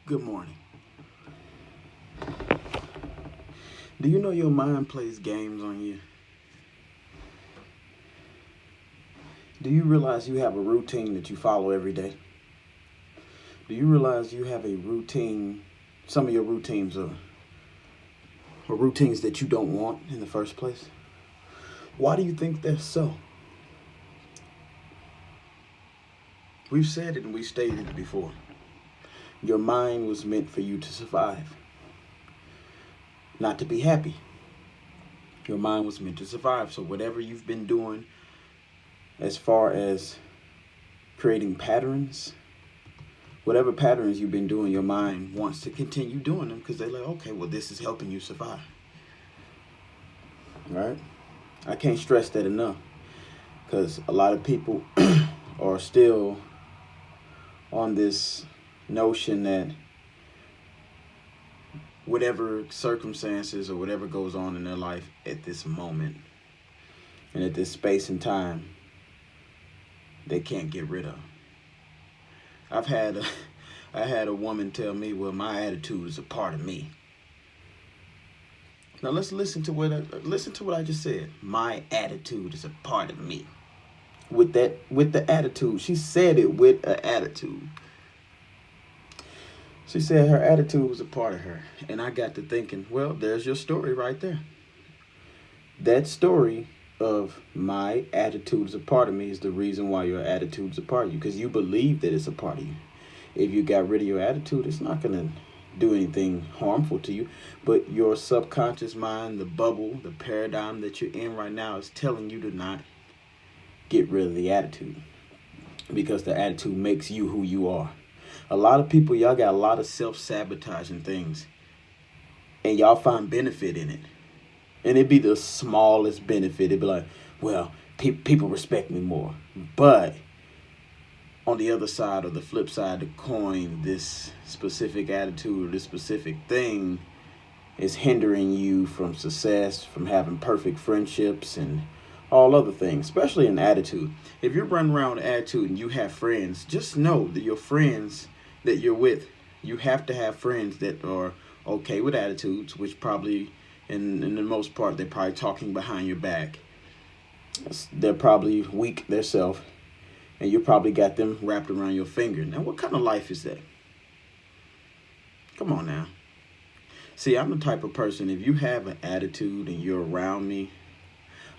Good morning. Do you know your mind plays games on you? Do you realize you have a routine that you follow every day? Do you realize you have a routine? Some of your routines are routines that you don't want in the first place. Why do you think that's so? We've said it and we stated it before. Your mind was meant for you to survive, not to be happy. Your mind was meant to survive. So whatever you've been doing as far as creating patterns, whatever patterns you've been doing, your mind wants to continue doing them because they're like, okay, well, this is helping you survive. Right? I can't stress that enough because a lot of people are still on this notion that whatever circumstances or whatever goes on in their life at this moment and at this space and time, they can't get rid of. I've had a, I had a woman tell me, "Well, my attitude is a part of me." Now let's listen to what I just said. My attitude is a part of me. With the attitude, she said it with an attitude. She said her attitude was a part of her, and I got to thinking, well, there's your story right there. That story of my attitude is a part of me is the reason why your attitude is a part of you, because you believe that it's a part of you. If you got rid of your attitude, it's not going to do anything harmful to you, but your subconscious mind, the bubble, the paradigm that you're in right now is telling you to not get rid of the attitude, because the attitude makes you who you are. A lot of people, y'all got a lot of self-sabotaging things, and y'all find benefit in it. And it'd be the smallest benefit. It'd be like, well, people respect me more. But on the other side, or the flip side of the coin, this specific attitude or this specific thing is hindering you from success, from having perfect friendships and all other things, especially in attitude. If you're running around with attitude and you have friends, just know that your friends that you're with, you have to have friends that are okay with attitudes, which probably, in the most part, they're probably talking behind your back. They're probably weak themselves, and you probably got them wrapped around your finger. Now, what kind of life is that? Come on now. See, I'm the type of person, if you have an attitude and you're around me,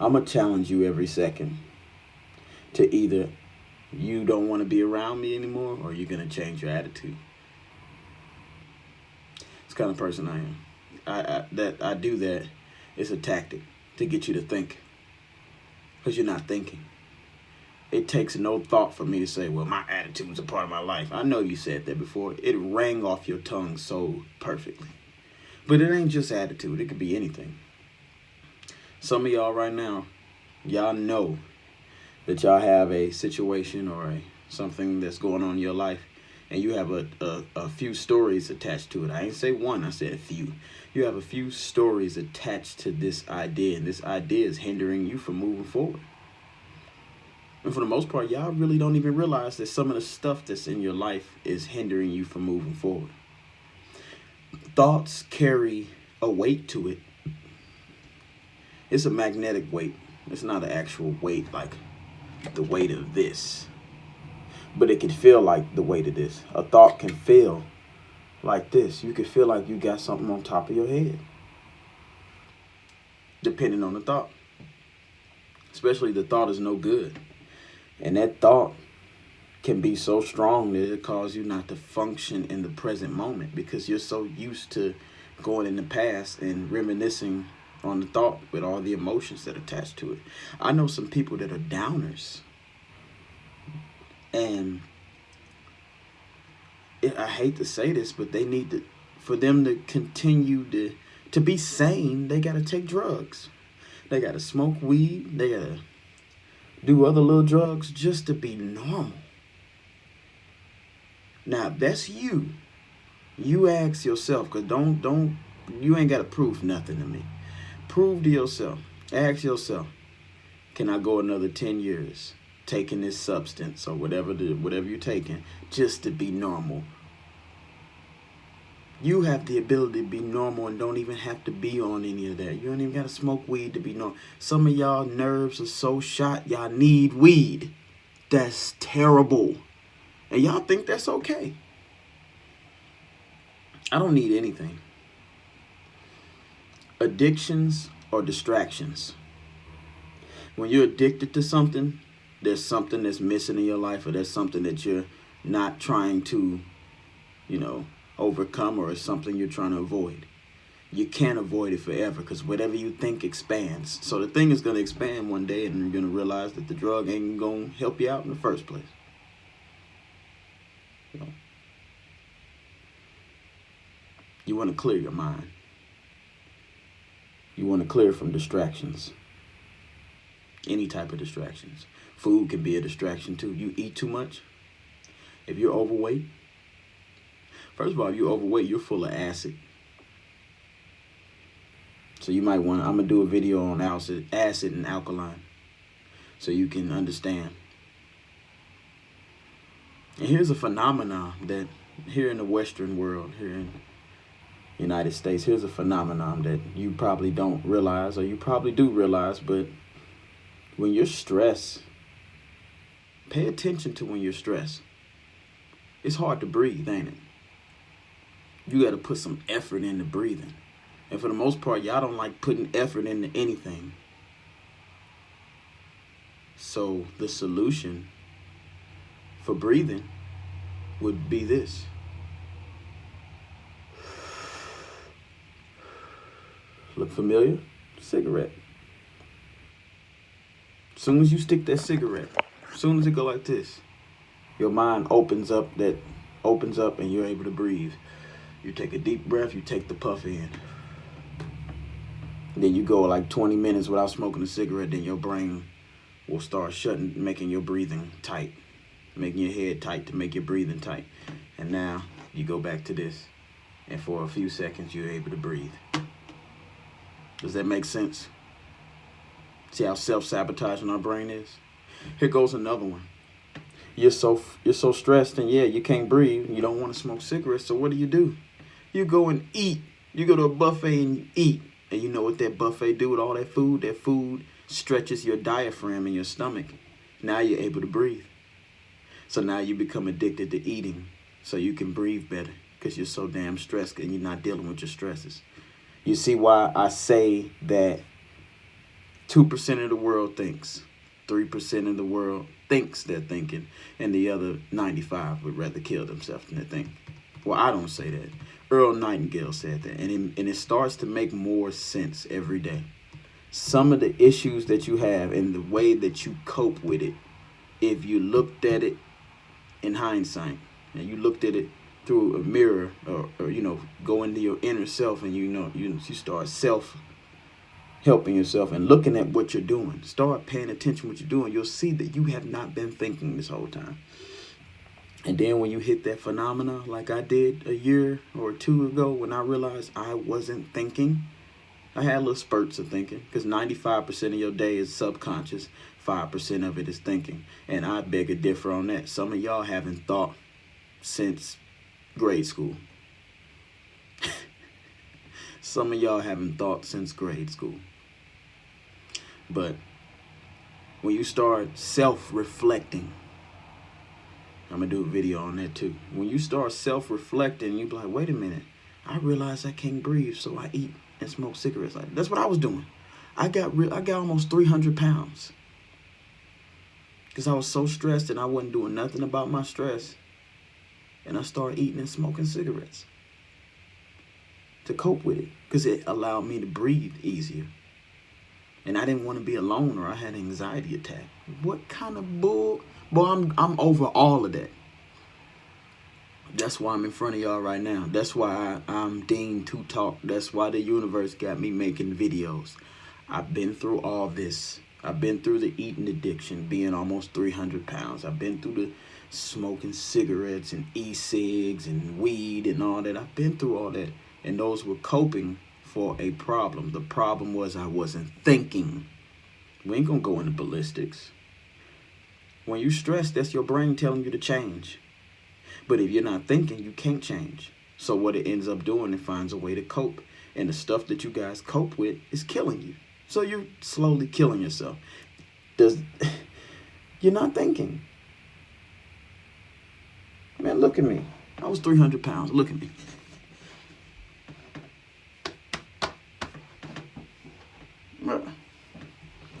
I'm going to challenge you every second to either you don't want to be around me anymore or you're going to change your attitude. It's the kind of person I am. I do that. It's a tactic to get you to think, because you're not thinking. It takes no thought for me to say, well, my attitude is a part of my life. I know you said that before. It rang off your tongue so perfectly. But it ain't just attitude. It could be anything. Some of y'all right now, y'all know that y'all have a situation or something that's going on in your life, and you have a few stories attached to it. I ain't say one, I said a few. You have a few stories attached to this idea, and this idea is hindering you from moving forward. And for the most part, y'all really don't even realize that some of the stuff that's in your life is hindering you from moving forward. Thoughts carry a weight to it. It's a magnetic weight. It's not an actual weight like the weight of this. But it can feel like the weight of this. A thought can feel like this. You can feel like you got something on top of your head, depending on the thought. Especially the thought is no good. And that thought can be so strong that it causes you not to function in the present moment, because you're so used to going in the past and reminiscing on the thought with all the emotions that attach to it. I know some people that are downers, and I hate to say this, but they need to, for them to continue to be sane, they got to take drugs. They got to smoke weed. They got to do other little drugs just to be normal. Now, that's you. You ask yourself, because you ain't got to prove nothing to me. Prove to yourself. Ask yourself, can I go another 10 years taking this substance or whatever you're taking just to be normal? You have the ability to be normal and don't even have to be on any of that. You don't even got to smoke weed to be normal. Some of y'all nerves are so shot, y'all need weed. That's terrible. And y'all think that's okay. I don't need anything. Addictions or distractions. When you're addicted to something, there's something that's missing in your life, or there's something that you're not trying to, overcome, or it's something you're trying to avoid. You can't avoid it forever, because whatever you think expands. So the thing is going to expand one day, and you're going to realize that the drug ain't going to help you out in the first place. You want to clear your mind. You want to clear from distractions. Any type of distractions. Food can be a distraction too. You eat too much. If you're overweight, first of all, if you're overweight, you're full of acid. So you might want to, I'm going to do a video on acid and alkaline so you can understand. And here's a phenomenon that here in the Western world, here in the United States, here's a phenomenon that you probably don't realize, or you probably do realize, but when you're stressed, pay attention to when you're stressed. It's hard to breathe, ain't it? You got to put some effort into breathing. And for the most part, y'all don't like putting effort into anything. So the solution for breathing would be this. Look familiar? Cigarette. As soon as you stick that cigarette, as soon as it go like this, your mind opens up and you're able to breathe. You take a deep breath, you take the puff in. Then you go like 20 minutes without smoking a cigarette, then your brain will start making your breathing tight, making your head tight to make your breathing tight. And now you go back to this, and for a few seconds you're able to breathe. Does that make sense? See how self-sabotaging our brain is? Here goes another one. You're so stressed, and you can't breathe, and you don't want to smoke cigarettes, so what do? You go and eat. You go to a buffet and you eat. And you know what that buffet do with all that food? That food stretches your diaphragm in your stomach. Now you're able to breathe. So now you become addicted to eating so you can breathe better, because you're so damn stressed and you're not dealing with your stresses. You see why I say that 2% of the world thinks, 3% of the world thinks they're thinking, and the other 95 would rather kill themselves than they think. Well, I don't say that. Earl Nightingale said that, and it starts to make more sense every day. Some of the issues that you have and the way that you cope with it, if you looked at it in hindsight, and you looked at it through a mirror, or go into your inner self, and you start helping yourself and looking at what you're doing, start paying attention to what you're doing, you'll see that you have not been thinking this whole time. And then when you hit that phenomena like I did a year or two ago, when I realized I wasn't thinking, I had little spurts of thinking, because 95% of your day is subconscious, 5% of it is thinking. And I beg to differ on that. Some of y'all haven't thought since grade school. Some of y'all haven't thought since grade school. But when you start self-reflecting, I'm going to do a video on that too. When you start self-reflecting, you be like, wait a minute, I realize I can't breathe, so I eat and smoke cigarettes. That's what I was doing. I got almost 300 pounds. Because I was so stressed and I wasn't doing nothing about my stress. And I started eating and smoking cigarettes to cope with it, because it allowed me to breathe easier. And I didn't want to be alone, or I had an anxiety attack. What kind of bull? Boy, I'm over all of that. That's why I'm in front of y'all right now. That's why I'm deemed to talk. That's why the universe got me making videos. I've been through all this. I've been through the eating addiction, being almost 300 pounds. I've been through the smoking cigarettes and e-cigs and weed and all that. I've been through all that. And those were coping for a problem. The problem was I wasn't thinking. We ain't gonna go into ballistics. When you stress, that's your brain telling you to change. But if you're not thinking, you can't change. So what it ends up doing, it finds a way to cope. And the stuff that you guys cope with is killing you. So you're slowly killing yourself. Does You're not thinking. Man, look at me. I was 300 pounds. Look at me.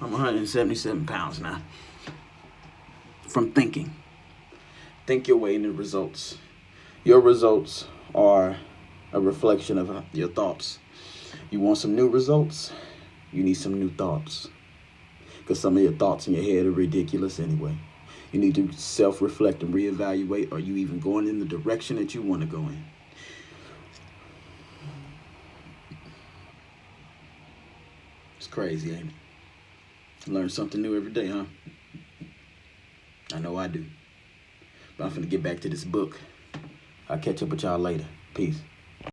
I'm 177 pounds now. From thinking. Think your way into results. Your results are a reflection of your thoughts. You want some new results? You need some new thoughts. Because some of your thoughts in your head are ridiculous anyway. You need to self-reflect and reevaluate. Are you even going in the direction that you want to go in? It's crazy, ain't it? Learn something new every day, huh? I know I do. But I'm finna get back to this book. I'll catch up with y'all later. Peace.